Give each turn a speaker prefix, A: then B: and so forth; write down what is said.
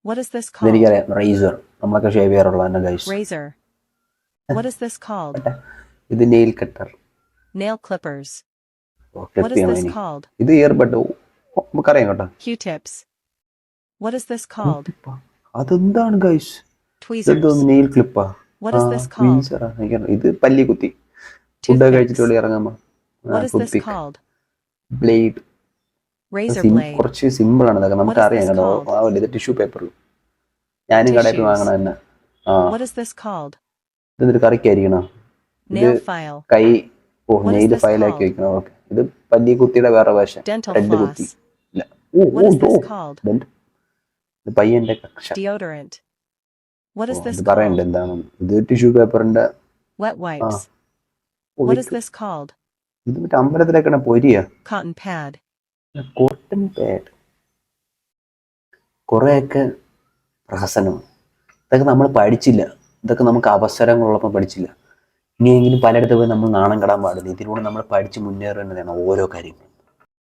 A: What is this called?
B: ഇതെനിക്കറിയാം, razor. നമ്മളൊക്കെ shave ചെയ്യാറുള്ള തന്നെ guys.
A: Razor. What is this called?
B: ഇത് nail cutter.
A: Nail clippers.
B: Clip
A: What is
B: ചെയ്യാൻ
A: this
B: വേണ്ടി.
A: called?
B: ഇത് ഇയർബഡ്. നമുക്കറിയാം കേട്ടോ.
A: Q-tips. What is this called?
B: അതെന്താണ് ഗൈസ്?
A: Tweezers.
B: ഇതെന്തോന്ന് നെയിൽ ക്ലിപ്പാ?
A: What is this called?
B: ഇത് പല്ലി കുത്തി ഫുഡ് കഴിച്ചിട്ട്
A: Toothpicks.
B: വെളി ഇറങ്ങാമോ?
A: What is this called?
B: Blade.
A: Razor blade.
B: കുറച്ച് സിമ്പിൾ ആണ് ഇതൊക്കെ, നമുക്ക്
A: What is
B: അറിയാം
A: this
B: കേട്ടോ.
A: called?
B: ആവില്ല, ഇത് ടിഷ്യൂ പേപ്പർ. ഞാനും കടയിൽ പോയി വാങ്ങണ തന്നെ.
A: What is this called?
B: ഇതൊരു കറിക്കായിരിക്കണോ?
A: Nail file.
B: കൈ
A: What is
B: nail
A: this
B: ഫയലാക്കി
A: called?
B: വെക്കണം. ഓക്കെ, ഇത് പല്ലി കുത്തിയുടെ വേറെ ഭാഷ.
A: Dental
B: റെഡ് കുത്തി.
A: floss.
B: ഇല്ല.
A: What is this called?
B: ഇത് പയ്യന്റെ കക്ഷ.
A: Deodorant. What is this
B: ഇത് പറയണ്ട
A: called?
B: എന്താണ്. ഇത് ടിഷ്യൂ പേപ്പറിന്റെ.
A: Wet wipes. What is this called?
B: ഇത് മറ്റേ അമ്പലത്തിലേക്കാണ് പൊരിയ.
A: Cotton pad.
B: Cotton pad. കുറെയൊക്കെ പ്രഹസനം. ഇതൊക്കെ നമ്മൾ പഠിച്ചില്ല. ഇതൊക്കെ നമുക്ക് അവസരങ്ങളുള്ളപ്പോൾ പഠിച്ചില്ല. ഇനിയെങ്കിലും പലയിടത്ത് പോയി നമ്മൾ നാണം കെടാൻ പാടില്ല. ഇതിലൂടെ നമ്മൾ പഠിച്ച് മുന്നേറേണ്ടതാണ് ഓരോ കാര്യങ്ങളും.